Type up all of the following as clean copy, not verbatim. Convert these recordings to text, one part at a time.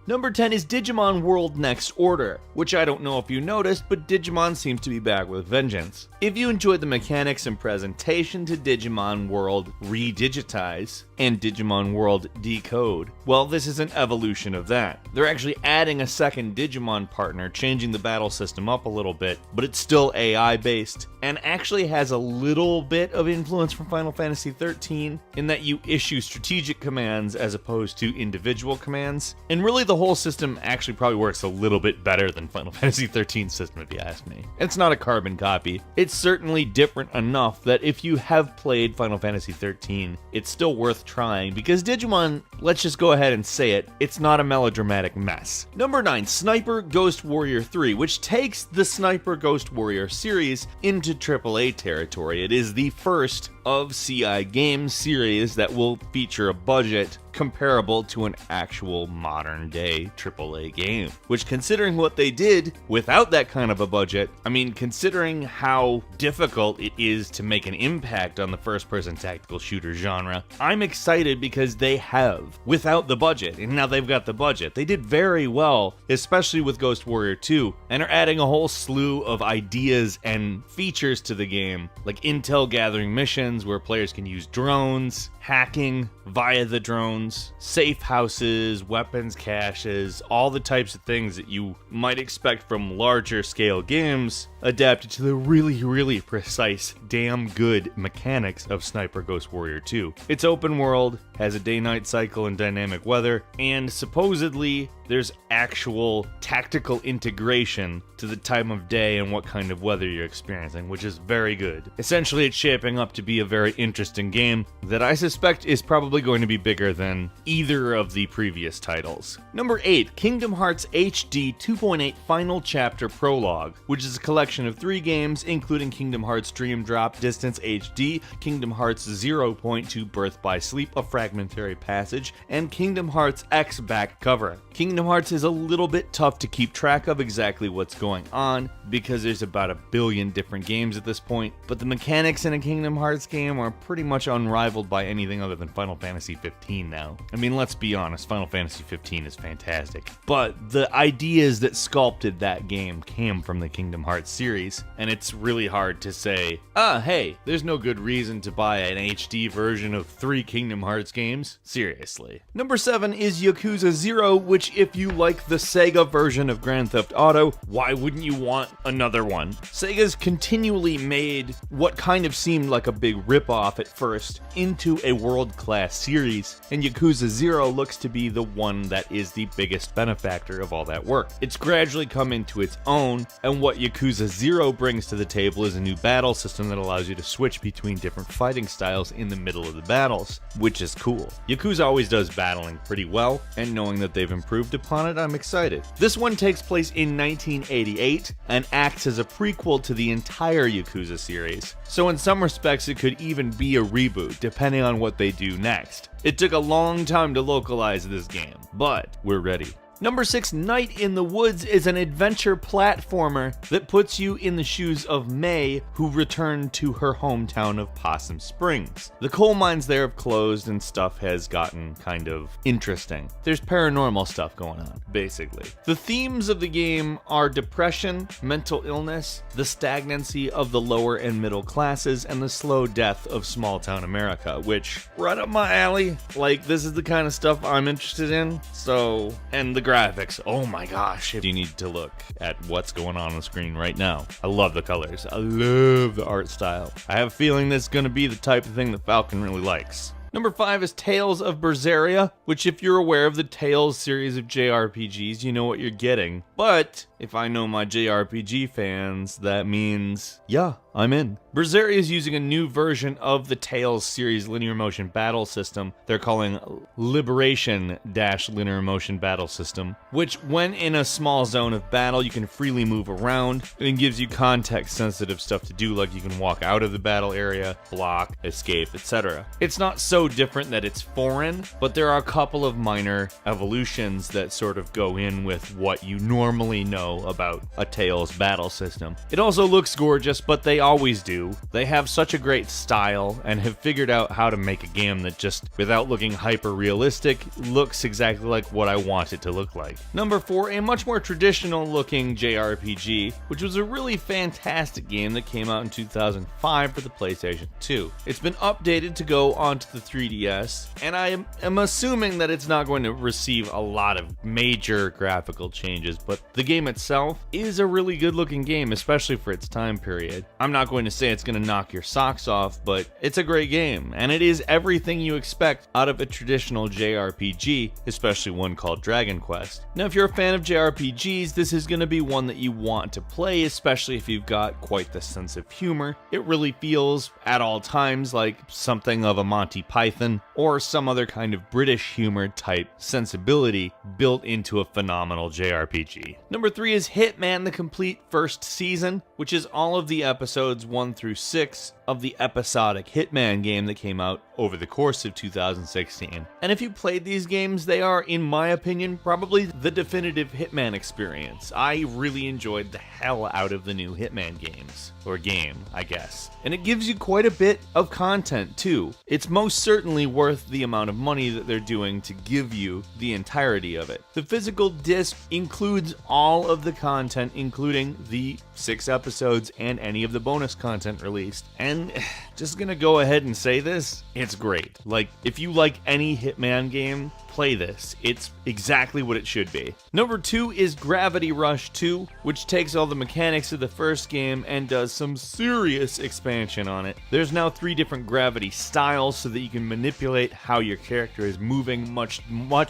Number 10 is Digimon World Next Order, which I don't know if you noticed, but Digimon seems to be back with vengeance. If you enjoyed the mechanics and presentation to Digimon World Redigitize and Digimon World Decode, well, this is an evolution of that. They're actually adding a second Digimon partner, changing the battle system up a little bit, but it's still AI based, and actually has a little bit of influence from Final Fantasy XIII in that you issue strategic commands as opposed to individual commands, and really the whole system actually probably works a little bit better than Final Fantasy XIII's system if you ask me. It's not a carbon copy. It's certainly different enough that if you have played Final Fantasy XIII, it's still worth trying, because Digimon, let's just go ahead and say it, it's not a melodramatic mess. Number 9, Sniper Ghost Warrior 3, which takes the Sniper Ghost Warrior series into AAA territory. It is the first of CI Games series that will feature a budget comparable to an actual modern day AAA game. Which, considering what they did without that kind of a budget, I mean, considering how difficult it is to make an impact on the first person tactical shooter genre, I'm excited because they have, without the budget, and now they've got the budget. They did very well, especially with Ghost Warrior 2, and are adding a whole slew of ideas and features to the game, like intel gathering missions where players can use drones, hacking via the drones, safe houses, weapons caches, all the types of things that you might expect from larger scale games adapted to the really precise, damn good mechanics of Sniper Ghost Warrior 2. It's open world, has a day-night cycle and dynamic weather, and supposedly there's actual tactical integration to the time of day and what kind of weather you're experiencing, which is very good. Essentially, it's shaping up to be a very interesting game that I suspect is probably going to be bigger than either of the previous titles. Number 8, Kingdom Hearts HD 2.8 Final Chapter Prologue, which is a collection of 3 games, including Kingdom Hearts Dream Drop Distance HD, Kingdom Hearts 0.2 Birth by Sleep, A Fragmentary Passage, and Kingdom Hearts X Back Cover. Kingdom Hearts is a little bit tough to keep track of exactly what's going on because there's about a billion different games at this point, but the mechanics in a Kingdom Hearts game are pretty much unrivaled by anything other than Final Fantasy 15 now. I mean, let's be honest, Final Fantasy 15 is fantastic, but the ideas that sculpted that game came from the Kingdom Hearts series, and it's really hard to say, hey, there's no good reason to buy an HD version of 3 Kingdom Hearts games. Seriously. Number 7 is Yakuza 0, which, if you like the Sega version of Grand Theft Auto, why wouldn't you want another one? Sega's continually made what kind of seemed like a big ripoff at first into a world-class series, and Yakuza 0 looks to be the one that is the biggest benefactor of all that work. It's gradually come into its own, and what Yakuza 0 brings to the table is a new battle system that allows you to switch between different fighting styles in the middle of the battles, which is cool. Yakuza always does battling pretty well, and knowing that they've improved upon it, I'm excited. This one takes place in 1988 and acts as a prequel to the entire Yakuza series, so in some respects it could even be a reboot depending on what they do next. It took a long time to localize this game, but we're ready. Number 6, Night in the Woods is an adventure platformer that puts you in the shoes of May, who returned to her hometown of Possum Springs. The coal mines there have closed and stuff has gotten kind of interesting. There's paranormal stuff going on, basically. The themes of the game are depression, mental illness, the stagnancy of the lower and middle classes, and the slow death of small town America, which, right up my alley. Like, this is the kind of stuff I'm interested in, so, and the graphics, oh my gosh, if you need to look at what's going on the screen right now. I love the colors. I love the art style. I have a feeling this is going to be the type of thing that Falcon really likes. Number 5 is Tales of Berseria, which, if you're aware of the Tales series of JRPGs, you know what you're getting. But if I know my JRPG fans, that means, yeah, I'm in. Berseria is using a new version of the Tales series linear motion battle system they're calling Liberation-Linear Motion Battle System, which, when in a small zone of battle, you can freely move around, and it gives you context-sensitive stuff to do, like you can walk out of the battle area, block, escape, etc. It's not so different that it's foreign, but there are a couple of minor evolutions that sort of go in with what you normally know about a Tales battle system. It also looks gorgeous, but they always do. do. They have such a great style and have figured out how to make a game that just, without looking hyper realistic, looks exactly like what I want it to look like. Number 4, a much more traditional looking JRPG, which was a really fantastic game that came out in 2005 for the PlayStation 2. It's been updated to go onto the 3DS, and I am assuming that it's not going to receive a lot of major graphical changes, but the game itself is a really good looking game, especially for its time period. I'm not going to say it's going to knock your socks off, but it's a great game, and it is everything you expect out of a traditional JRPG, especially one called Dragon Quest. Now, if you're a fan of JRPGs, this is going to be one that you want to play, especially if you've got quite the sense of humor. It really feels at all times like something of a Monty Python or some other kind of British humor type sensibility built into a phenomenal JRPG. Number 3 is Hitman: The Complete First Season, which is all of the episodes 1 through 6 of the episodic Hitman game that came out over the course of 2016. And if you played these games, they are, in my opinion, probably the definitive Hitman experience. I really enjoyed the hell out of the new Hitman games, or game, I guess. And it gives you quite a bit of content too. It's most certainly worth the amount of money that they're doing to give you the entirety of it. The physical disc includes all of the content, including the 6 episodes and any of the bonus content released. And just gonna go ahead and say this, it's great. Like, if you like any Hitman game, play this. It's exactly what it should be. Number 2 is Gravity Rush 2, which takes all the mechanics of the first game and does some serious expansion on it. There's now 3 different gravity styles so that you can manipulate how your character is moving much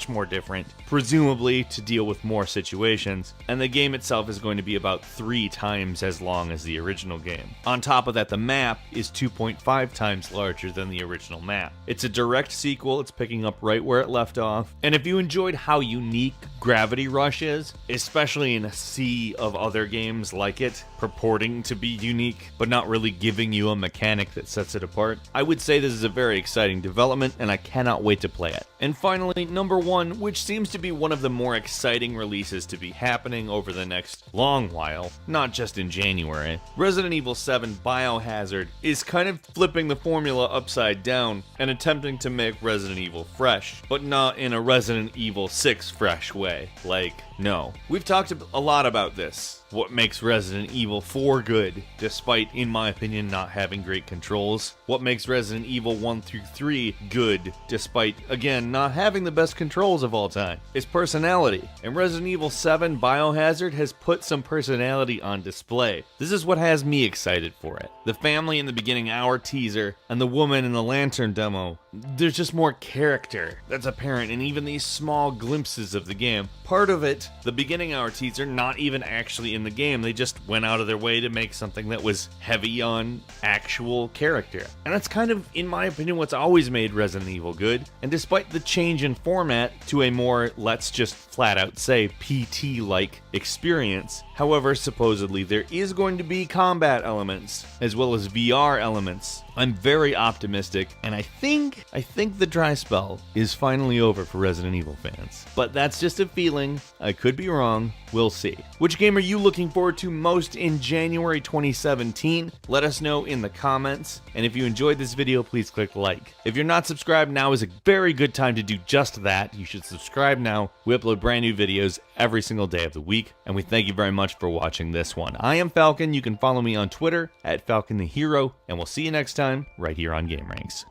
more different, presumably to deal with more situations. And the game itself is going to be about 3 times as long as the original game. On top of that, the map is 2.5 times larger than the original map. It's a direct sequel. It's picking up right where it left off. And if you enjoyed how unique Gravity Rush is, especially in a sea of other games like it, purporting to be unique, but not really giving you a mechanic that sets it apart, I would say this is a very exciting development, and I cannot wait to play it. And finally, number 1, which seems to be one of the more exciting releases to be happening over the next long while, not just in January. Resident Evil 7 Biohazard is kind of flipping the formula upside down and attempting to make Resident Evil fresh, but not in a Resident Evil 6 fresh way. Like, no. We've talked a lot about this. What makes Resident Evil 4 good, despite, in my opinion, not having great controls. What makes Resident Evil 1 through 3 good, despite, again, not having the best controls of all time. Is personality. And Resident Evil 7 Biohazard has put some personality on display. This is what has me excited for it. The family in the beginning hour teaser, and the woman in the lantern demo. There's just more character that's apparent in even these small glimpses of the game. Part of it, the beginning hour teaser, not even actually in the game. They just went out of their way to make something that was heavy on actual character. And that's kind of, in my opinion, what's always made Resident Evil good. And despite the change in format to a more, let's just flat out say, PT-like experience, however, supposedly there is going to be combat elements as well as VR elements. I'm very optimistic, and I think the dry spell is finally over for Resident Evil fans. But that's just a feeling. I could be wrong. We'll see. Which game are you looking forward to most in January 2017? Let us know in the comments. And if you enjoyed this video, please click like. If you're not subscribed, now is a very good time to do just that. You should subscribe now. We upload brand new videos every single day of the week, and we thank you very much for watching this one. I am Falcon. You can follow me on Twitter @FalconTheHero, and we'll see you next time right here on Game Ranks.